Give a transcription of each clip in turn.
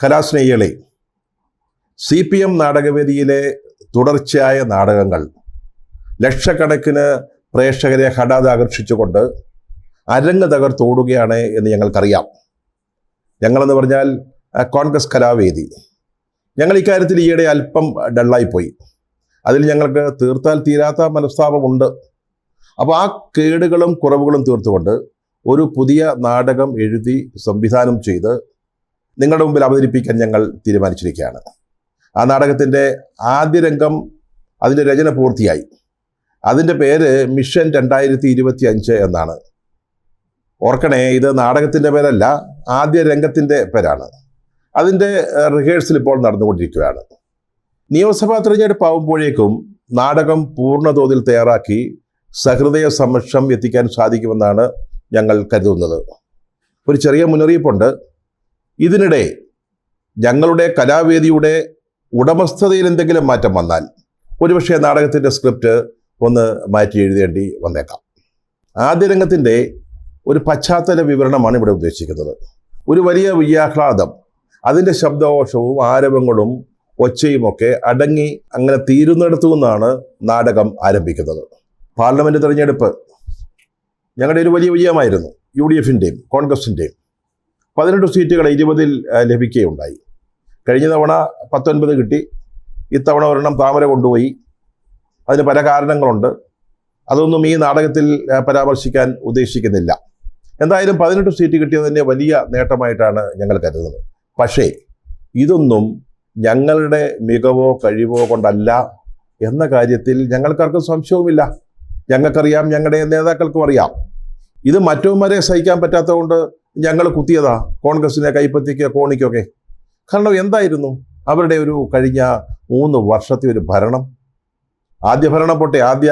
കലാസ്നേഹികളെ, CPM നാടകവേദിയിലെ തുടർച്ചയായ നാടകങ്ങൾ ലക്ഷക്കണക്കിന് പ്രേക്ഷകരെ ഹഠാത് ആകർഷിച്ചുകൊണ്ട് അരങ്ങ് തകർത്തോടുകയാണ് എന്ന് ഞങ്ങൾക്കറിയാം. ഞങ്ങളെന്ന് പറഞ്ഞാൽ കോൺഗ്രസ് കലാവേദി. ഞങ്ങൾ ഇക്കാര്യത്തിൽ ഈയിടെ അല്പം ഡള്ളായിപ്പോയി. അതിൽ ഞങ്ങൾക്ക് തീർത്താൽ തീരാത്ത മനസ്താപമുണ്ട്. അപ്പോൾ ആ കേടുകളും കുറവുകളും തീർത്തുകൊണ്ട് ഒരു പുതിയ നാടകം എഴുതി സംവിധാനം ചെയ്ത് നിങ്ങളുടെ മുമ്പിൽ അവതരിപ്പിക്കാൻ ഞങ്ങൾ തീരുമാനിച്ചിരിക്കുകയാണ്. ആ നാടകത്തിൻ്റെ ആദ്യ രംഗം, അതിൻ്റെ രചന പൂർത്തിയായി. അതിൻ്റെ പേര് മിഷൻ 2025 എന്നാണ്. ഓർക്കണേ, ഇത് നാടകത്തിൻ്റെ പേരല്ല, ആദ്യ രംഗത്തിൻ്റെ പേരാണ്. അതിൻ്റെ റിഹേഴ്സൽ ഇപ്പോൾ നടന്നുകൊണ്ടിരിക്കുകയാണ്. നിയമസഭാ തിരഞ്ഞെടുപ്പ് ആവുമ്പോഴേക്കും നാടകം പൂർണ്ണതോതിൽ തയ്യാറാക്കി സഹൃദയ സമക്ഷം എത്തിക്കാൻ സാധിക്കുമെന്നാണ് ഞങ്ങൾ കരുതുന്നത്. ഒരു ചെറിയ മുന്നറിയിപ്പുണ്ട്. ഇതിനിടെ ഞങ്ങളുടെ കലാവേദിയുടെ ഉടമസ്ഥതയിൽ എന്തെങ്കിലും മാറ്റം വന്നാൽ ഒരുപക്ഷെ നാടകത്തിൻ്റെ സ്ക്രിപ്റ്റ് ഒന്ന് മാറ്റി എഴുതേണ്ടി വന്നേക്കാം. ആദ്യ രംഗത്തിൻ്റെ ഒരു പശ്ചാത്തല വിവരണമാണ് ഇവിടെ ഉദ്ദേശിക്കുന്നത്. ഒരു വലിയ വിജയാഹ്ലാദം, അതിൻ്റെ ശബ്ദഘോഷവും ആരവങ്ങളും ഒച്ചയുമൊക്കെ അടങ്ങി അങ്ങനെ തീരുന്നിടത്തു നിന്നാണ് നാടകം ആരംഭിക്കുന്നത്. പാർലമെൻറ്റ് തിരഞ്ഞെടുപ്പ് ഞങ്ങളുടെ ഒരു വലിയ വിജയമായിരുന്നു. UDFൻ്റെയും കോൺഗ്രസിൻ്റെയും 18 സീറ്റുകൾ 20-ൽ ലഭിക്കുകയുണ്ടായി. കഴിഞ്ഞ തവണ 19 കിട്ടി. ഇത്തവണ ഒരെണ്ണം താമര കൊണ്ടുപോയി. അതിന് പല കാരണങ്ങളുണ്ട്. അതൊന്നും ഈ നാടകത്തിൽ പരാമർശിക്കാൻ ഉദ്ദേശിക്കുന്നില്ല. എന്തായാലും 18 സീറ്റ് കിട്ടിയത് തന്നെ വലിയ നേട്ടമായിട്ടാണ് ഞങ്ങൾ കരുതുന്നത്. പക്ഷേ ഇതൊന്നും ഞങ്ങളുടെ മികവോ കഴിവോ കൊണ്ടല്ല എന്ന കാര്യത്തിൽ ഞങ്ങൾക്കാർക്കും സംശയവുമില്ല. ഞങ്ങൾക്കറിയാം, ഞങ്ങളുടെ നേതാക്കൾക്കും അറിയാം. ഇത് മറ്റവന്മാരെ സഹിക്കാൻ പറ്റാത്തതുകൊണ്ട് ഞങ്ങൾ കുത്തിയതാ കോൺഗ്രസിനെ കൈപ്പത്തിക്ക് കോണിക്കൊക്കെ. കാരണം എന്തായിരുന്നു അവരുടെ ഒരു കഴിഞ്ഞ 3 വർഷത്തെ ഒരു ഭരണം? ആദ്യ ഭരണം പോട്ടെ, ആദ്യ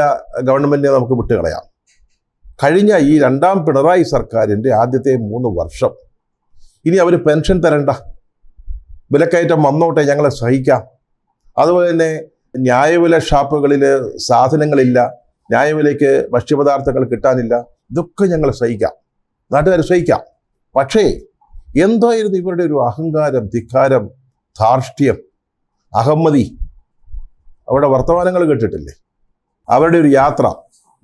ഗവൺമെൻറ്റിനെ നമുക്ക് വിട്ടുകളയാം. കഴിഞ്ഞ ഈ 2ാം പിണറായി സർക്കാരിൻ്റെ ആദ്യത്തെ 3 വർഷം ഇനി അവർ പെൻഷൻ തരണ്ട, വിലക്കയറ്റം വന്നോട്ടെ, ഞങ്ങളെ സഹിക്കാം. അതുപോലെ തന്നെ ന്യായവില ഷാപ്പുകളിൽ സാധനങ്ങളില്ല, ന്യായവിലയ്ക്ക് ഭക്ഷ്യപദാർത്ഥങ്ങൾ കിട്ടാനില്ല, ഇതൊക്കെ ഞങ്ങൾ സഹിക്കാം, നാട്ടുകാർ സഹിക്കാം. പക്ഷേ എന്തായിരുന്നു ഇവരുടെ ഒരു അഹങ്കാരം, ധിക്കാരം, ധാർഷ്ട്യം, അഹമ്മതി? അവിടെ വർത്തമാനങ്ങൾ കേട്ടിട്ടില്ലേ? അവരുടെ ഒരു യാത്ര,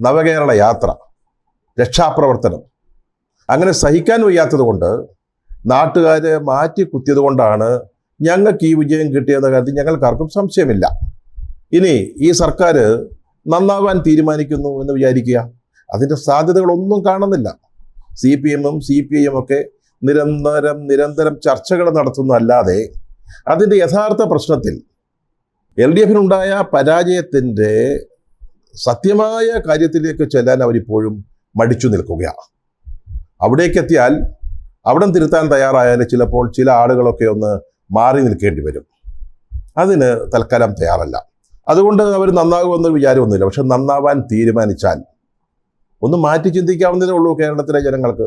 നവകേരള യാത്ര, രക്ഷാപ്രവർത്തനം, അങ്ങനെ സഹിക്കാൻ വയ്യാത്തത് കൊണ്ട് നാട്ടുകാരെ മാറ്റി കുത്തിയത് കൊണ്ടാണ് ഞങ്ങൾക്ക് ഈ വിജയം കിട്ടിയെന്ന കാര്യത്തിൽ ഞങ്ങൾക്കാർക്കും സംശയമില്ല. ഇനി ഈ സർക്കാർ നന്നാവാൻ തീരുമാനിക്കുന്നു എന്ന് വിചാരിക്കുക, അതിൻ്റെ സാധ്യതകളൊന്നും കാണുന്നില്ല. CPM-ഉം CPI-യും ഒക്കെ നിരന്തരം ചർച്ചകൾ നടത്തുന്നതല്ലാതെ അതിൻ്റെ യഥാർത്ഥ പ്രശ്നത്തിൽ LDF-നുണ്ടായ പരാജയത്തിൻ്റെ സത്യമായ കാര്യത്തിലേക്ക് ചെല്ലാൻ അവരിപ്പോഴും മടിച്ചു നിൽക്കുകയാണ്. അവിടേക്കെത്തിയാൽ അവിടം തിരുത്താൻ തയ്യാറായാൽ ചിലപ്പോൾ ചില ആളുകളൊക്കെ ഒന്ന് മാറി നിൽക്കേണ്ടി വരും. അതിന് തൽക്കാലം തയ്യാറല്ല. അതുകൊണ്ട് അവർ നന്നാകുമെന്നൊരു വിചാരമൊന്നുമില്ല. പക്ഷെ നന്നാവാൻ തീരുമാനിച്ചാൽ ഒന്ന് മാറ്റി ചിന്തിക്കാവുന്നതേ ഉള്ളൂ കേരളത്തിലെ ജനങ്ങൾക്ക്.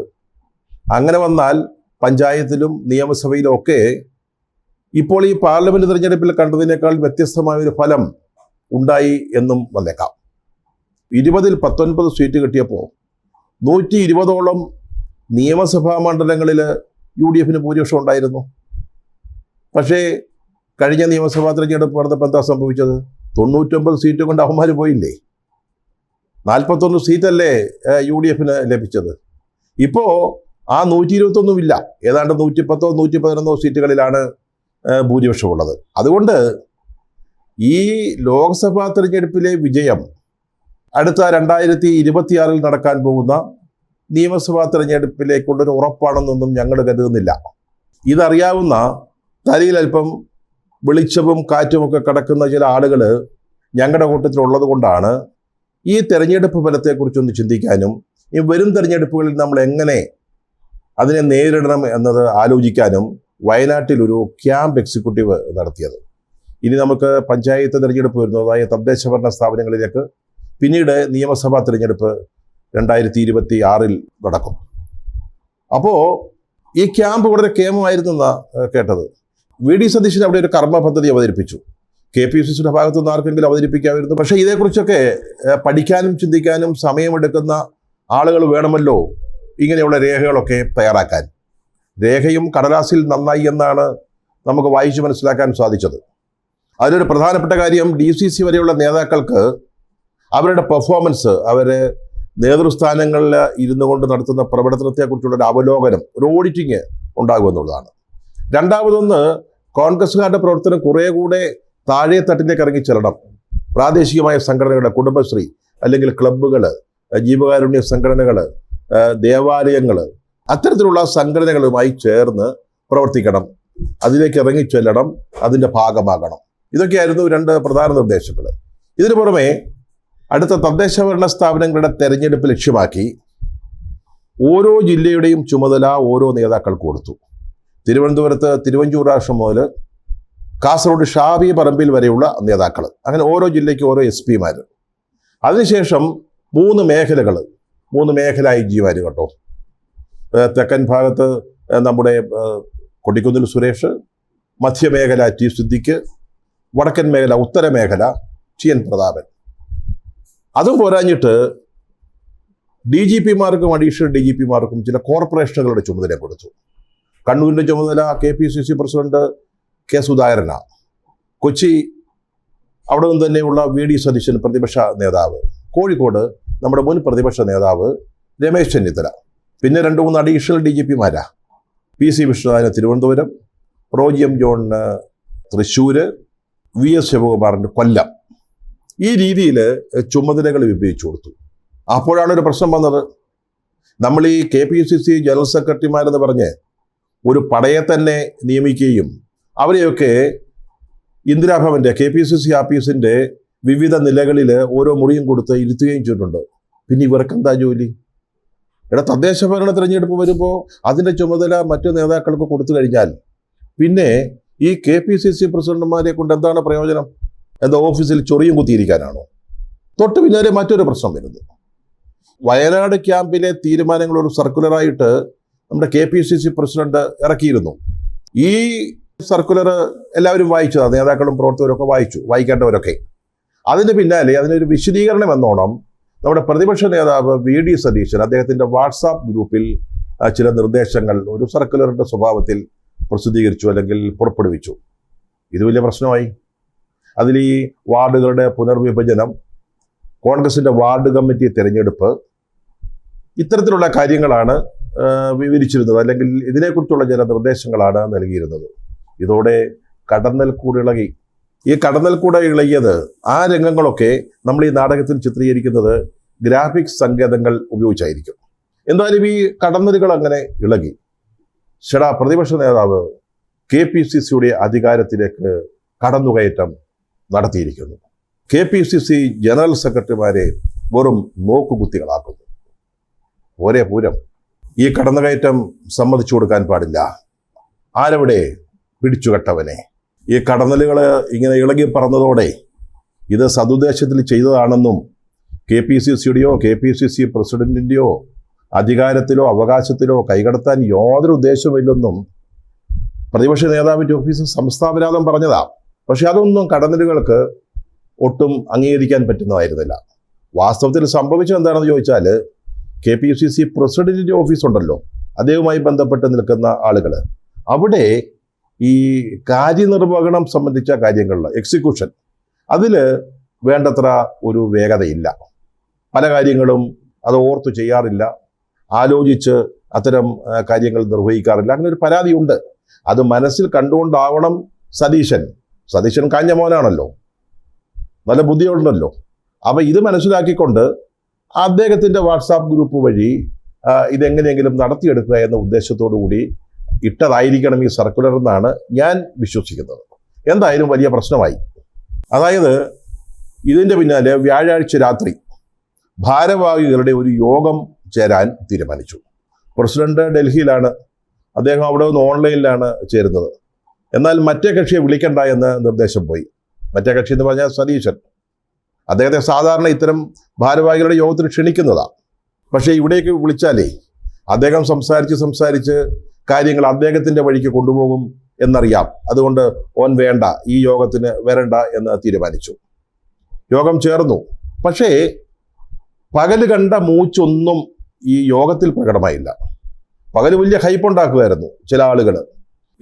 അങ്ങനെ വന്നാൽ പഞ്ചായത്തിലും നിയമസഭയിലും ഒക്കെ ഇപ്പോൾ ഈ പാർലമെൻറ്റ് തിരഞ്ഞെടുപ്പിൽ കണ്ടതിനേക്കാൾ വ്യത്യസ്തമായൊരു ഫലം ഉണ്ടായി എന്നും വന്നേക്കാം. 20-ൽ 19 സീറ്റ് കിട്ടിയപ്പോൾ 120ഓളം നിയമസഭാ മണ്ഡലങ്ങളിൽ UDF-ന് ഭൂരിപക്ഷം ഉണ്ടായിരുന്നു. പക്ഷേ കഴിഞ്ഞ നിയമസഭാ തിരഞ്ഞെടുപ്പ് നടന്നപ്പോൾ എന്താ സംഭവിച്ചത്? 99 സീറ്റ് കൊണ്ട് അവന്മാർ പോയില്ലേ. 41 സീറ്റല്ലേ UDF-ന് ലഭിച്ചത്. ഇപ്പോൾ ആ 121 ഇല്ല, ഏതാണ്ട് 110 111 സീറ്റുകളിലാണ് ഭൂരിപക്ഷമുള്ളത്. അതുകൊണ്ട് ഈ ലോക്സഭാ തിരഞ്ഞെടുപ്പിലെ വിജയം അടുത്ത 2026-ൽ നടക്കാൻ പോകുന്ന നിയമസഭാ തിരഞ്ഞെടുപ്പിലേക്കുള്ളൊരു ഉറപ്പാണെന്നൊന്നും ഞങ്ങൾ കരുതുന്നില്ല. ഇതറിയാവുന്ന തലയിൽ അല്പം വെളിച്ചവും കാറ്റുമൊക്കെ കടക്കുന്ന ചില ആളുകൾ ഞങ്ങളുടെ കൂട്ടത്തിലുള്ളത് കൊണ്ടാണ് ഈ തെരഞ്ഞെടുപ്പ് ഫലത്തെക്കുറിച്ചൊന്ന് ചിന്തിക്കാനും ഈ വരും തെരഞ്ഞെടുപ്പുകളിൽ നമ്മൾ എങ്ങനെ അതിനെ നേരിടണം എന്നത് ആലോചിക്കാനും വയനാട്ടിൽ ഒരു ക്യാമ്പ് എക്സിക്യൂട്ടീവ് നടത്തിയത്. ഇനി നമുക്ക് പഞ്ചായത്ത് തിരഞ്ഞെടുപ്പ് വരുന്നതായ തദ്ദേശ ഭരണ സ്ഥാപനങ്ങളിലേക്ക്, പിന്നീട് നിയമസഭാ തിരഞ്ഞെടുപ്പ് 2026-ൽ നടക്കും. അപ്പോൾ ഈ ക്യാമ്പ് വളരെ കേമമായിരുന്നെന്നാണ് കേട്ടത്. VD സതീശൻ അവിടെ ഒരു കർമ്മ പദ്ധതി അവതരിപ്പിച്ചു. KPCCയുടെ ഭാഗത്തുനിന്ന് ആർക്കെങ്കിലും അവതരിപ്പിക്കാമായിരുന്നു. പക്ഷേ ഇതേക്കുറിച്ചൊക്കെ പഠിക്കാനും ചിന്തിക്കാനും സമയമെടുക്കുന്ന ആളുകൾ വേണമല്ലോ ഇങ്ങനെയുള്ള രേഖകളൊക്കെ തയ്യാറാക്കാൻ. രേഖയും കടലാസിൽ നന്നായി എന്നാണ് നമുക്ക് വായിച്ച് മനസ്സിലാക്കാൻ സാധിച്ചത്. അതിലൊരു പ്രധാനപ്പെട്ട കാര്യം, DCC വരെയുള്ള നേതാക്കൾക്ക് അവരുടെ പെർഫോമൻസ്, അവരെ നേതൃസ്ഥാനങ്ങളിൽ ഇരുന്നു കൊണ്ട് നടത്തുന്ന പ്രവർത്തനത്തെക്കുറിച്ചുള്ള ഒരു അവലോകനം, ഒരു ഓഡിറ്റിങ് ഉണ്ടാകുമെന്നുള്ളതാണ്. രണ്ടാമതൊന്ന്, കോൺഗ്രസ്സുകാരുടെ പ്രവർത്തനം കുറേ കൂടെ താഴെ തട്ടിലേക്ക് ഇറങ്ങി ചെല്ലണം. പ്രാദേശികമായ സംഘടനകൾ, കുടുംബശ്രീ അല്ലെങ്കിൽ ക്ലബ്ബുകൾ, ജീവകാരുണ്യ സംഘടനകൾ, ദേവാലയങ്ങൾ, അത്തരത്തിലുള്ള സംഘടനകളുമായി ചേർന്ന് പ്രവർത്തിക്കണം, അതിലേക്ക് ഇറങ്ങിച്ചെല്ലണം, അതിൻ്റെ ഭാഗമാകണം. ഇതൊക്കെയായിരുന്നു 2 പ്രധാന നിർദ്ദേശങ്ങൾ. ഇതിനു പുറമെ അടുത്ത തദ്ദേശ ഭരണ സ്ഥാപനങ്ങളുടെ തെരഞ്ഞെടുപ്പ് ലക്ഷ്യമാക്കി ഓരോ ജില്ലയുടെയും ചുമതല ഓരോ നേതാക്കൾക്ക് കൊടുത്തു. തിരുവനന്തപുരത്ത് തിരുവഞ്ചൂർ രാഷ്ട്രം മുതൽ കാസർഗോഡ് ഷാബി പറമ്പിൽ വരെയുള്ള നേതാക്കൾ, അങ്ങനെ ഓരോ ജില്ലയ്ക്ക് ഓരോ SP-മാർ. അതിനുശേഷം 3 മേഖലകൾ, 3 മേഖല IG-മാർ കേട്ടോ. തെക്കൻ ഭാഗത്ത് നമ്മുടെ കൊടിക്കുന്നിൽ സുരേഷ്, മധ്യമേഖല T. സിദ്ദിഖ്, വടക്കൻ മേഖല ഉത്തരമേഖല TN പ്രതാപൻ. അതും പോരാഞ്ഞിട്ട് DGP-മാർക്കും അഡീഷണൽ DGP-മാർക്കും ചില കോർപ്പറേഷനുകളുടെ ചുമതല കൊടുത്തു. കണ്ണൂരിൻ്റെ ചുമതല KPCC പ്രസിഡന്റ് K. സുധാകരനാണ്. കൊച്ചി അവിടെ നിന്ന് തന്നെയുള്ള VD സതീശൻ പ്രതിപക്ഷ നേതാവ്. കോഴിക്കോട് നമ്മുടെ മുൻ പ്രതിപക്ഷ നേതാവ് രമേശ് ചെന്നിത്തല. പിന്നെ 2-3 അഡീഷണൽ DGP-മാരാ. PC വിഷ്ണുനാഥന് തിരുവനന്തപുരം, റോജി M. ജോണിന് തൃശ്ശൂർ, VS ശിവകുമാറിന് കൊല്ലം. ഈ രീതിയിൽ ചുമതലകൾ വിഭജിച്ചു കൊടുത്തു. അപ്പോഴാണ് ഒരു പ്രശ്നം വന്നത്. നമ്മൾ ഈ KPCC ജനറൽ സെക്രട്ടറിമാരെന്ന് പറഞ്ഞ് ഒരു പടയെ തന്നെ നിയമിക്കുകയും അവരെയൊക്കെ ഇന്ദിരാഭവൻ്റെ KPCC ആഫീസിൻ്റെ വിവിധ നിലകളിൽ ഓരോ മുറിയും കൊടുത്ത് ഇരുത്തുകയും ചെയ്തിട്ടുണ്ട്. പിന്നെ ഇവർക്കെന്താ ജോലി? തദ്ദേശ ഭരണ തിരഞ്ഞെടുപ്പ് വരുമ്പോൾ അതിൻ്റെ ചുമതല മറ്റു നേതാക്കൾക്ക് കൊടുത്തു കഴിഞ്ഞാൽ പിന്നെ ഈ KPCC പ്രസിഡന്റുമാരെ കൊണ്ട് എന്താണ് പ്രയോജനം? എന്താ ഓഫീസിൽ ചൊറിയും കുത്തിയിരിക്കാനാണോ? തൊട്ട് പിന്നാലെ മറ്റൊരു പ്രശ്നം വരുന്നു. വയനാട് ക്യാമ്പിലെ തീരുമാനങ്ങൾ ഒരു സർക്കുലറായിട്ട് നമ്മുടെ KPCC പ്രസിഡന്റ് ഇറക്കിയിരുന്നു. ഈ സർക്കുലർ എല്ലാവരും വായിച്ചതാണ്, നേതാക്കളും പ്രവർത്തകരും ഒക്കെ വായിക്കേണ്ടവരൊക്കെ. അതിന് പിന്നാലെ അതിനൊരു വിശദീകരണം എന്നോണം നമ്മുടെ പ്രതിപക്ഷ നേതാവ് VD സതീശൻ അദ്ദേഹത്തിൻ്റെ വാട്സാപ്പ് ഗ്രൂപ്പിൽ ചില നിർദ്ദേശങ്ങൾ ഒരു സർക്കുലറിൻ്റെ സ്വഭാവത്തിൽ പ്രസിദ്ധീകരിച്ചു അല്ലെങ്കിൽ പുറപ്പെടുവിച്ചു. ഇത് വലിയ പ്രശ്നമായി. അതിൽ ഈ വാർഡുകളുടെ പുനർവിഭജനം, കോൺഗ്രസിൻ്റെ വാർഡ് കമ്മിറ്റി തിരഞ്ഞെടുപ്പ്, ഇത്തരത്തിലുള്ള കാര്യങ്ങളാണ് വിവരിച്ചിരുന്നത്, അല്ലെങ്കിൽ ഇതിനെക്കുറിച്ചുള്ള ചില നിർദ്ദേശങ്ങളാണ് നൽകിയിരുന്നത്. ഇതോടെ കടന്നൽക്കൂട് ഇളകി. ഈ കടന്നൽക്കൂട് ഇളകിയത് ആ രംഗങ്ങളൊക്കെ നമ്മൾ ഈ നാടകത്തിൽ ചിത്രീകരിക്കുന്നത് ഗ്രാഫിക്സ് സങ്കേതങ്ങൾ ഉപയോഗിച്ചായിരിക്കും. എന്തായാലും ഈ കടന്നലുകൾ അങ്ങനെ ഇളകി. പ്രതിപക്ഷ നേതാവ് KPCCയുടെ അധികാരത്തിലേക്ക് കടന്നുകയറ്റം നടത്തിയിരിക്കുന്നു. KPCC ജനറൽ സെക്രട്ടറിമാരെ വെറും നോക്കുകുത്തികളാക്കുന്നു. ഒരേ പൂരം. ഈ കടന്നുകയറ്റം സമ്മതിച്ചു കൊടുക്കാൻ പാടില്ല. ആരവിടെ പിടിച്ചുകെട്ടവനെ? ഈ കടന്നലുകൾ ഇങ്ങനെ ഇളകി പറന്നതോടെ ഇത് സതുദ്ദേശത്തിൽ ചെയ്തതാണെന്നും KPCCയുടെയോ KPCC പ്രസിഡന്റിൻ്റെയോ അധികാരത്തിലോ അവകാശത്തിലോ കൈകടത്താൻ യാതൊരു ഉദ്ദേശവുമില്ലെന്നും പ്രതിപക്ഷ നേതാവിൻ്റെ ഓഫീസ് സംസ്ഥാപരാധം പറഞ്ഞതാ. പക്ഷെ അതൊന്നും കടന്നലുകൾക്ക് ഒട്ടും അംഗീകരിക്കാൻ പറ്റുന്നതായിരുന്നില്ല. വാസ്തവത്തിൽ സംഭവിച്ചത് എന്താണെന്ന് ചോദിച്ചാൽ KPCC പ്രസിഡന്റിൻ്റെ ഓഫീസുണ്ടല്ലോ, അദ്ദേഹവുമായി ബന്ധപ്പെട്ട് നിൽക്കുന്ന ആളുകൾ, അവിടെ ഈ കാര്യനിർവഹണം സംബന്ധിച്ച കാര്യങ്ങളിൽ എക്സിക്യൂഷൻ അതിൽ വേണ്ടത്ര ഒരു വേഗതയില്ല. പല കാര്യങ്ങളും അത് ഓർത്തു ചെയ്യാറില്ല, ആലോചിച്ച് അത്തരം കാര്യങ്ങൾ നിർവഹിക്കാറില്ല. അങ്ങനെ ഒരു പരാതിയുണ്ട്. അത് മനസ്സിൽ കണ്ടുകൊണ്ടാവണം സതീശൻ കാഞ്ഞ മോനാണല്ലോ, നല്ല ബുദ്ധിയുണ്ടല്ലോ. അപ്പം ഇത് മനസ്സിലാക്കിക്കൊണ്ട് അദ്ദേഹത്തിൻ്റെ വാട്സാപ്പ് ഗ്രൂപ്പ് വഴി ഇതെങ്ങനെയെങ്കിലും നടത്തിയെടുക്കുക എന്ന ഉദ്ദേശത്തോടു കൂടി ഇട്ടതായിരിക്കണം ഈ സർക്കുലർ എന്നാണ് ഞാൻ വിശ്വസിക്കുന്നത്. എന്തായാലും വലിയ പ്രശ്നമായി. അതായത് ഇതിൻ്റെ പിന്നാലെ വ്യാഴാഴ്ച രാത്രി ഭാരവാഹികളുടെ ഒരു യോഗം ചേരാൻ തീരുമാനിച്ചു. പ്രസിഡന്റ് ഡൽഹിയിലാണ്, അദ്ദേഹം അവിടെ നിന്ന് ഓൺലൈനിലാണ് ചേരുന്നത്. എന്നാൽ മറ്റേ കക്ഷിയെ വിളിക്കണ്ട എന്ന് നിർദ്ദേശം പോയി. മറ്റേ കക്ഷി എന്ന് പറഞ്ഞാൽ സതീശൻ. അദ്ദേഹത്തെ സാധാരണ ഇത്തരം ഭാരവാഹികളുടെ യോഗത്തിന് ക്ഷണിക്കുന്നതാണ്. പക്ഷേ ഇവിടേക്ക് വിളിച്ചാലേ അദ്ദേഹം സംസാരിച്ച് കാര്യങ്ങൾ അദ്ദേഹത്തിൻ്റെ വഴിക്ക് കൊണ്ടുപോകും എന്നറിയാം. അതുകൊണ്ട് ഓൻ വേണ്ട, ഈ യോഗത്തിന് വരണ്ട എന്ന് തീരുമാനിച്ചു. യോഗം ചേർന്നു. പക്ഷേ പകല് കണ്ട മൂച്ചൊന്നും ഈ യോഗത്തിൽ പ്രകടമായില്ല. പകല് വലിയ ഹൈപ്പുണ്ടാക്കുമായിരുന്നു ചില ആളുകൾ.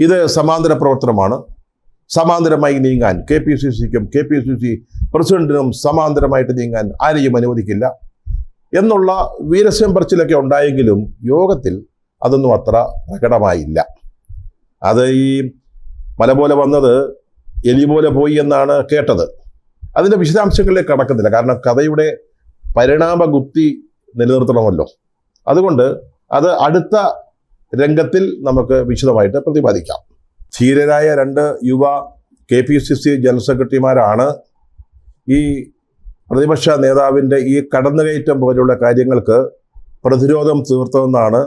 ഇത് സമാന്തര പ്രവർത്തനമാണ്. സമാന്തരമായി നീങ്ങാൻ KPCCക്കും KPCC പ്രസിഡന്റിനും സമാന്തരമായിട്ട് നീങ്ങാൻ ആരെയും അനുവദിക്കില്ല എന്നുള്ള വീരസ്യം പറച്ചിലൊക്കെ ഉണ്ടായെങ്കിലും യോഗത്തിൽ അതൊന്നും അത്ര പ്രകടമായില്ല. അത് ഈ മല പോലെ വന്നത് എലി പോലെ പോയി എന്നാണ് കേട്ടത്. അതിൻ്റെ വിശദാംശങ്ങളിലേക്ക് കടക്കുന്നില്ല, കാരണം കഥയുടെ പരിണാമഗുപ്തി നിലനിർത്തണമല്ലോ. അതുകൊണ്ട് അത് അടുത്ത രംഗത്തിൽ നമുക്ക് വിശദമായിട്ട് പ്രതിപാദിക്കാം. ധീരരായ 2 യുവ KPCC ജനറൽ സെക്രട്ടറിമാരാണ് ഈ പ്രതിപക്ഷ നേതാവിൻ്റെ ഈ കടന്നുകയറ്റം പോലുള്ള കാര്യങ്ങൾക്ക് പ്രതിരോധം തീർത്തതെന്നാണ്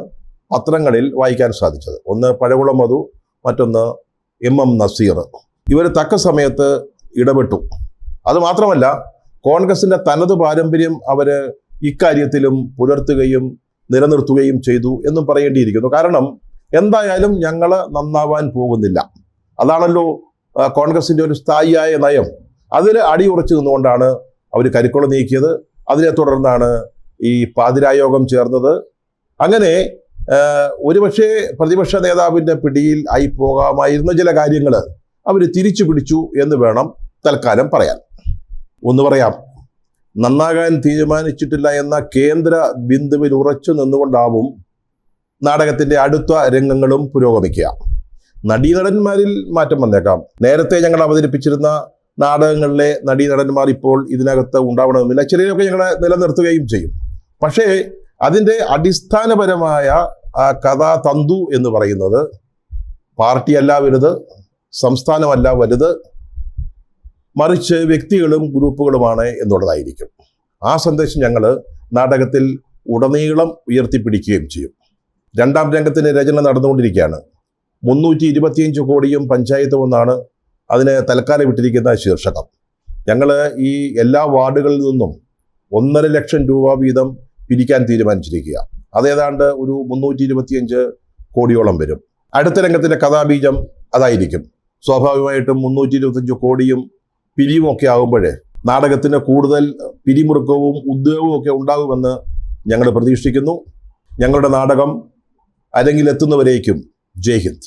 പത്രങ്ങളിൽ വായിക്കാൻ സാധിച്ചത്. ഒന്ന് പഴകുളം മധു, മറ്റൊന്ന് MM നസീർ. ഇവർ തക്ക സമയത്ത് ഇടപെട്ടു. അതുമാത്രമല്ല, കോൺഗ്രസിൻ്റെ തനത് പാരമ്പര്യം അവർ ഇക്കാര്യത്തിലും പുലർത്തുകയും നിലനിർത്തുകയും ചെയ്തു എന്നും പറയേണ്ടിയിരിക്കുന്നു. കാരണം എന്തായാലും ഞങ്ങൾ നന്നാവാൻ പോകുന്നില്ല, അതാണല്ലോ കോൺഗ്രസിൻ്റെ ഒരു സ്ഥായിയായ നയം. അതിൽ അടിയുറച്ചു നിന്നുകൊണ്ടാണ് അവർ കരിക്കുളം നീക്കിയത്. അതിനെ തുടർന്നാണ് ഈ പാതിരായോഗം ചേർന്നത്. അങ്ങനെ ഒരുപക്ഷെ പ്രതിപക്ഷ നേതാവിൻ്റെ പിടിയിൽ ആയി പോകാമായിരുന്ന ചില കാര്യങ്ങൾ അവർ തിരിച്ചു പിടിച്ചു എന്ന് വേണം തൽക്കാലം പറയാൻ. ഒന്ന് പറയാം, നന്നാകാൻ തീരുമാനിച്ചിട്ടില്ല എന്ന കേന്ദ്ര ബിന്ദുവിൽ ഉറച്ചു നിന്നുകൊണ്ടാവും നാടകത്തിൻ്റെ അടുത്ത രംഗങ്ങളും പുരോഗമിക്കുക. നടീനടന്മാരിൽ മാറ്റം വന്നേക്കാം. നേരത്തെ ഞങ്ങൾ അവതരിപ്പിച്ചിരുന്ന നാടകങ്ങളിലെ നടീനടന്മാർ ഇപ്പോൾ ഇതിനകത്ത് ഉണ്ടാവണമെന്നില്ല. ചിലരൊക്കെ ഞങ്ങളെ നിലനിർത്തുകയും ചെയ്യും. പക്ഷേ അതിൻ്റെ അടിസ്ഥാനപരമായ കഥാതന്തു എന്ന് പറയുന്നത് പാർട്ടിയല്ല വലുത്, സംസ്ഥാനമല്ല വലുത്, മറിച്ച് വ്യക്തികളും ഗ്രൂപ്പുകളുമാണ് എന്നുള്ളതായിരിക്കും. ആ സന്ദേശം ഞങ്ങൾ നാടകത്തിൽ ഉടനീളം ഉയർത്തിപ്പിടിക്കുകയും ചെയ്യും. 2ാം രംഗത്തിൻ്റെ രചന നടന്നുകൊണ്ടിരിക്കുകയാണ്. 325 കോടിയും പഞ്ചായത്തും എന്നാണ് അതിന് തൽക്കാലം വിട്ടിരിക്കുന്ന ശീർഷകം. ഞങ്ങൾ ഈ എല്ലാ വാർഡുകളിൽ നിന്നും 1.5 ലക്ഷം രൂപ വീതം പിരിക്കാൻ തീരുമാനിച്ചിരിക്കുക. അതേതാണ്ട് ഒരു 325 കോടിയോളം വരും. അടുത്ത രംഗത്തിൻ്റെ കഥാബീജം അതായിരിക്കും. സ്വാഭാവികമായിട്ടും 325 കോടിയും പിരിയുമൊക്കെ ആകുമ്പോൾ നാടകത്തിന് കൂടുതൽ പിരിമുറുക്കവും ഉദ്യോഗവും ഒക്കെ ഉണ്ടാകുമെന്ന് ഞങ്ങൾ പ്രതീക്ഷിക്കുന്നു. ഞങ്ങളുടെ നാടകം അരങ്ങിലെത്തുന്നവരേക്കും ജയ് ഹിന്ദ്.